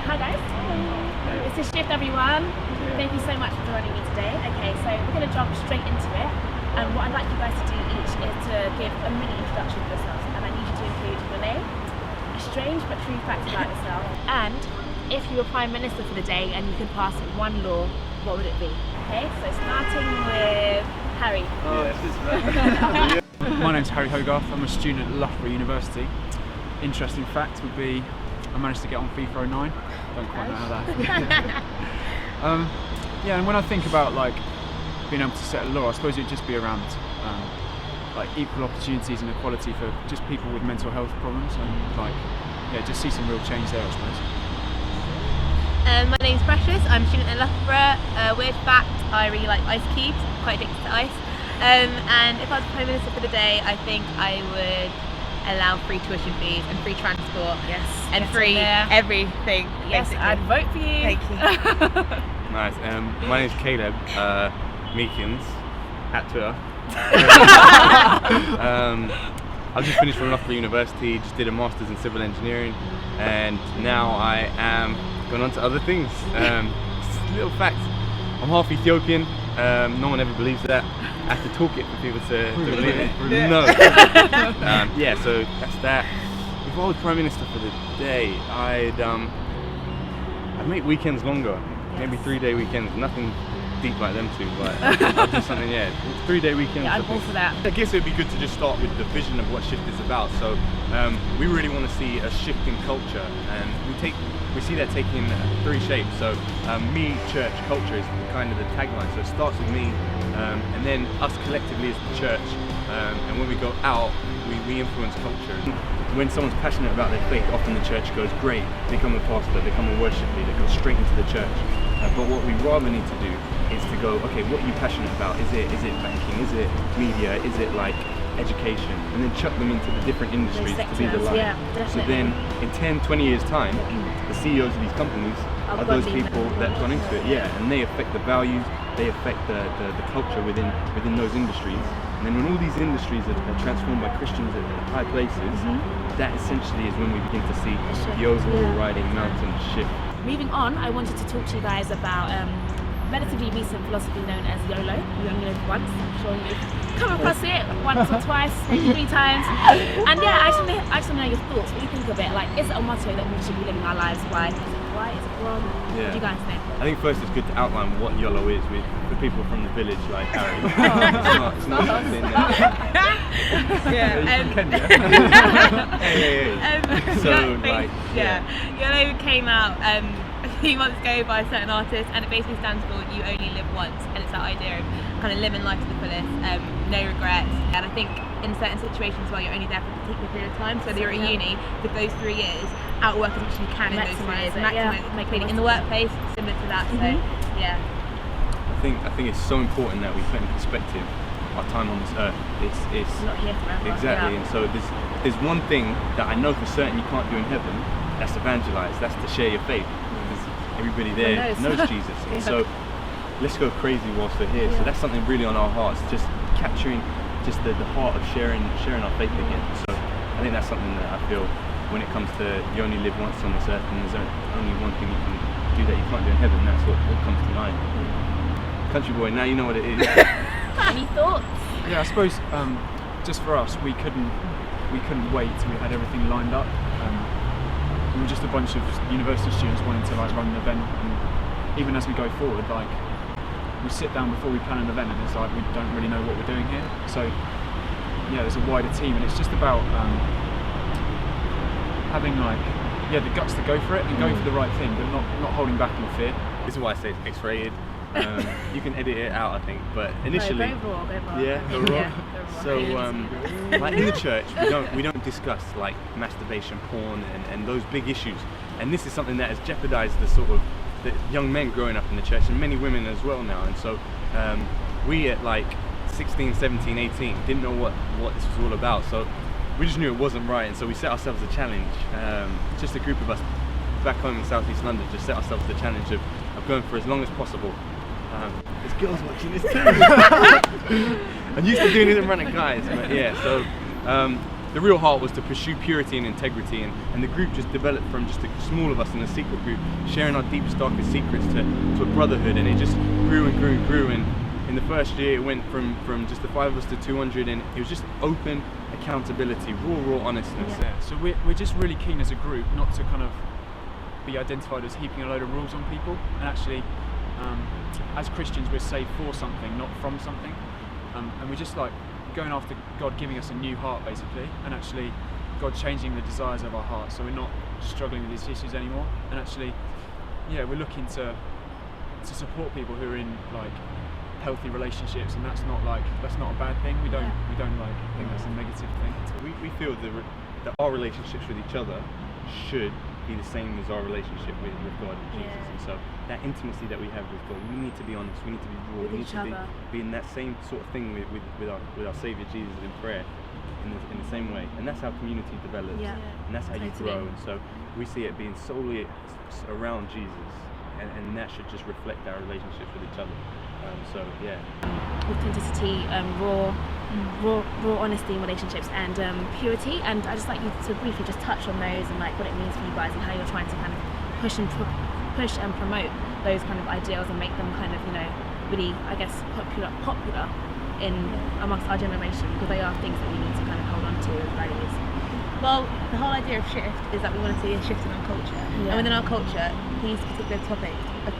hi guys. It's a shift, everyone. Thank you so much for joining me today. Okay, so we're going to jump straight into it. And what I'd like you guys to do each is to give a mini introduction to yourselves. And I need you to include your name, a strange but true fact about yourself, and if you were Prime Minister for the day and you could pass one law, what would it be? Okay, so starting with Harry. My name's Harry Hogarth. I'm a student at Loughborough University. Interesting fact would be I managed to get on FIFA 09. Don't quite know how that. Yeah, and when I think about like being able to set a law, I suppose it'd just be around like equal opportunities and equality for just people with mental health problems, and like just see some real change there, I suppose. My name's Precious. I'm a student at Loughborough. Weird fact, I really like ice cubes. I'm quite addicted to ice. And if I was Prime Minister for the day, I think I would allow free tuition fees and free transport. Yes. And free everything. Yes, basically. I'd vote for you. Thank you. Nice. My name's Caleb Meekins at Twitter. I've just finished from Loughborough University, just did a master's in civil engineering, and now I am going on to other things. Just a little fact, I'm half Ethiopian. No one ever believes that. I have to talk it for people to believe it. No. Yeah, so that's that. If I was Prime Minister for the day, I'd make weekends longer. Maybe 3-day weekends. Nothing deep like them two, but I'd do something, 3-day weekends. Yeah, I'd go for that. I guess it would be good to just start with the vision of what Shift is about. So we really want to see a shift in culture, and we see that taking 3 shapes. So me, church, culture is kind of the tagline. So it starts with me, and then us collectively as the church, and when we go out, we influence culture. When someone's passionate about their faith, often the church goes, great, become a pastor, become a worship leader, go straight into the church. But what we rather need to do is to go, okay, what are you passionate about? Is it banking? Is it media? Is it like education? And then chuck them into the different industries to be the light. Yeah, so then in 10, 20 years time, the CEOs of these companies are those people that have gone into it, and they affect the values, they affect the culture within those industries. And then when all these industries are transformed by Christians at high places, that essentially is when we begin to see the overriding mountain shift. Moving on, I wanted to talk to you guys about relatively recent philosophy known as YOLO. You only live once. I'm sure you've come across it once or twice, maybe 3 times. And yeah, I just want to know your thoughts. What do you think of it? Like, is it a motto that we should be living our lives by? Is it right? Is it wrong? What do you guys think? I think first it's good to outline what YOLO is for people from the village like Harry. It's not something that... YOLO came out a few months ago by a certain artist, and it basically stands for you only live once, and it's that idea of kind of living life to the fullest, no regrets. And I think in certain situations where you're only there for a particular period of time, so you're at uni for those 3 years, outwork as much as you can in those 3 years, maximize it in the workplace, similar to that. So yeah. I think it's so important that we put in perspective our time on this earth. It's not here forever. Exactly, and so there's one thing that I know for certain you can't do in heaven. That's evangelize. That's to share your faith. Because everybody there knows Jesus. And so let's go crazy whilst we're here. So that's something really on our hearts. Just capturing just the heart of sharing our faith again. So I think that's something that I feel when it comes to you only live once on this earth, and there's only one thing you can do that you can't do in heaven. That's what comes to mind. Country boy, now you know what it is. Any thoughts? Yeah, I suppose just for us, we couldn't wait till we had everything lined up. We were just a bunch of university students wanting to like run an event, and even as we go forward, like we sit down before we plan an event, and it's like we don't really know what we're doing here. So yeah, there's a wider team, and it's just about having like the guts to go for it and going for the right thing, but not holding back in fear. This is why I say it's X-rated. You can edit it out, I think, but initially, go raw. Go raw. So, like in the church, we don't discuss like masturbation, porn, and those big issues. And this is something that has jeopardized the young men growing up in the church, and many women as well now. And so, we at like 16, 17, 18 didn't know what this was all about. So, we just knew it wasn't right, and so we set ourselves a challenge. Just a group of us back home in southeast London just set ourselves the challenge of going for as long as possible. There's girls watching this too. I'm used to doing it in front of guys, but yeah. So the real heart was to pursue purity and integrity, and the group just developed from just a small of us in a secret group, sharing our deepest, darkest secrets to a brotherhood, and it just grew and grew and grew. And in the first year, it went from just the 5 of us to 200, and it was just open accountability, raw honestness. Yeah. So we're just really keen as a group not to kind of be identified as heaping a load of rules on people, and actually, as Christians, we're saved for something, not from something, and we're just like going after God giving us a new heart, basically, and actually God changing the desires of our hearts, so we're not struggling with these issues anymore. And actually, yeah, we're looking to support people who are in like healthy relationships, and that's not a bad thing. We don't like think that's a negative thing. We feel that our relationships with each other should be the same as our relationship with God and Jesus. And so that intimacy that we have with God, we need to be honest, we need to be raw, we need to be in that same sort of thing with our Saviour Jesus in prayer in the same way. And that's how community develops, and that's how you grow. And so we see it being solely around Jesus, and that should just reflect our relationships with each other. So yeah, authenticity, raw honesty in relationships, and purity. And I just like you to briefly just touch on those and like what it means for you guys, and how you're trying to kind of push and promote those kind of ideals and make them kind of, you know, really, I guess, popular in amongst our generation, because they are things that we need to kind of hold on to as values. Well, the whole idea of shift is that we want to see a shift in our culture, and within our culture, these particular topics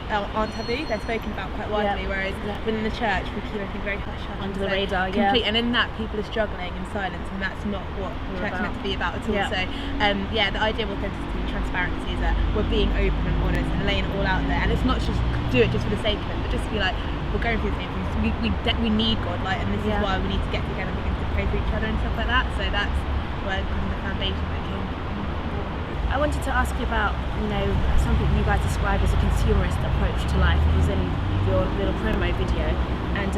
aren't taboo. They're spoken about quite widely, whereas within the church, we keep everything very hush hush, under the radar. And in that, people are struggling in silence, and that's not what church is meant to be about at all. So, the idea of authenticity and transparency is that we're being open and honest and laying it all out there, and it's not just do it just for the sake of it, but just to be like, we're going through the same things. We need God, like, and this is why we need to get together and begin to pray for each other and stuff like that. So that's where kind of the foundation that came from. I wanted to ask you about, you know, something you guys describe as a consumerist approach to life. It was in your little promo video, and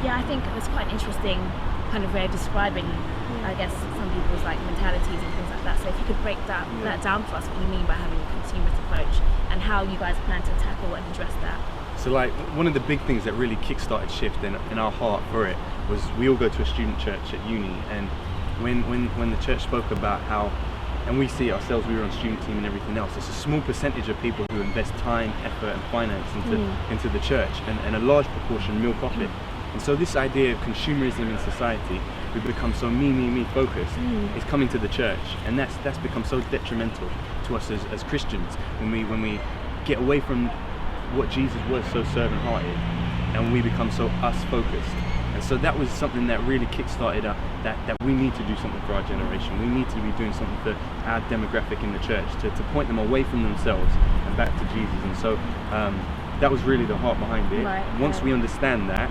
I think it's quite an interesting kind of way of describing, I guess, some people's like mentalities and things like that. So if you could break that down for us, what you mean by having a consumerist approach, and how you guys plan to tackle and address that. So like one of the big things that really kick-started shift in our heart for it was we all go to a student church at uni, and when the church spoke about how, and we see ourselves, we were on student team and everything else, it's a small percentage of people who invest time, effort and finance into the church, and a large proportion milk off it. And so this idea of consumerism in society, we've become so me focused, is coming to the church, and that's become so detrimental to us as Christians when we get away from what Jesus was, so servant-hearted, and we become so us-focused. And so that was something that really kick-started that we need to do something for our generation. We need to be doing something for our demographic in the church to point them away from themselves and back to Jesus. And so that was really the heart behind it. Once we understand that,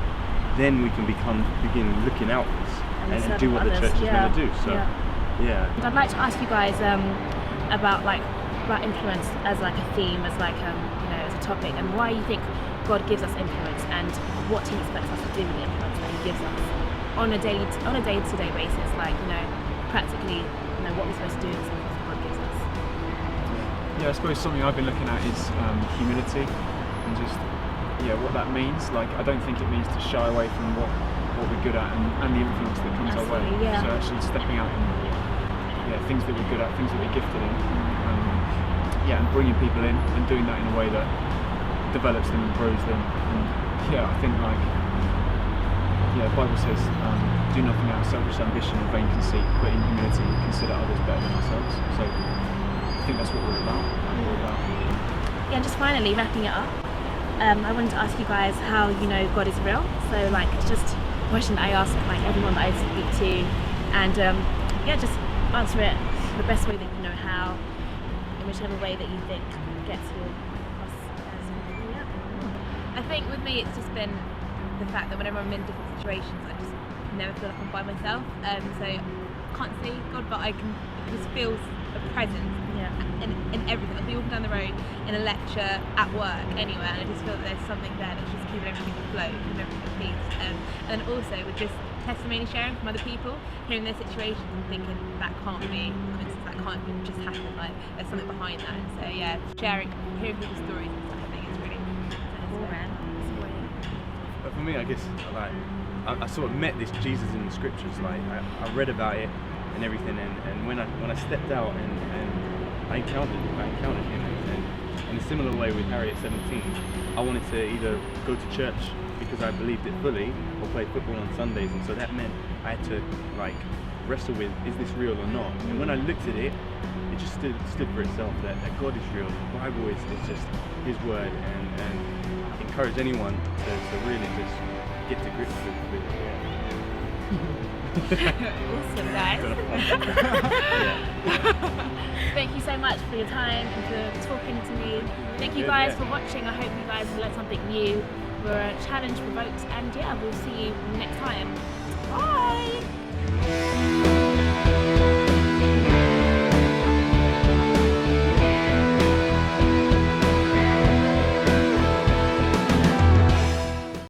then we can begin looking outwards and do what the church is meant to do. So I'd like to ask you guys about influence as like a theme, as like as a topic, and why you think God gives us influence, and what He expects us to do with the influence that He gives us on a day-to-day basis, like, you know, practically, you know, what we're supposed to do with the influence that God gives us. Yeah, I suppose something I've been looking at is humility, and just what that means. Like, I don't think it means to shy away from what we're good at and the influence that comes our way. So actually stepping out in things that we're good at, things that we're gifted in, and bringing people in and doing that in a way that develops them and grows them. And I think the Bible says, do nothing out of selfish ambition and vain conceit, but in humility consider others better than ourselves. So I think that's what we're about. Yeah, just finally wrapping it up, I wanted to ask you guys how you know God is real. So like, it's just a question that I ask like everyone that I speak to, and just answer it the best way that you know how, in whichever way that you think gets you across. I think with me it's just been the fact that whenever I'm in different situations, I just never feel like I'm by myself. So I can't see God, but it just feels a presence in everything. I'll be walking down the road, in a lecture, at work, anywhere, and I just feel that there's something there that's just keeping everything afloat, keeping everything at peace. And then also with just testimony sharing from other people, hearing their situations and thinking that can't be coincidence, that can't just happen, like there's something behind that. And so hearing people's stories and stuff, I think is really But for me, I guess, like, I sort of met this Jesus in the scriptures. Like, I read about it, and everything. And when I stepped out and I encountered him, and in a similar way with Harry at 17, I wanted to either go to church because I believed it fully, or play football on Sundays, and so that meant I had to like wrestle with, is this real or not? And when I looked at it, it just stood for itself, that God is real. The Bible is just His word, and I encourage anyone to really just get to grips with it. Awesome, guys. Thank you so much for your time and for talking to me. Thank you guys for watching. I hope you guys learned something new. We're challenged, provoked, and yeah, we'll see you next time. Bye!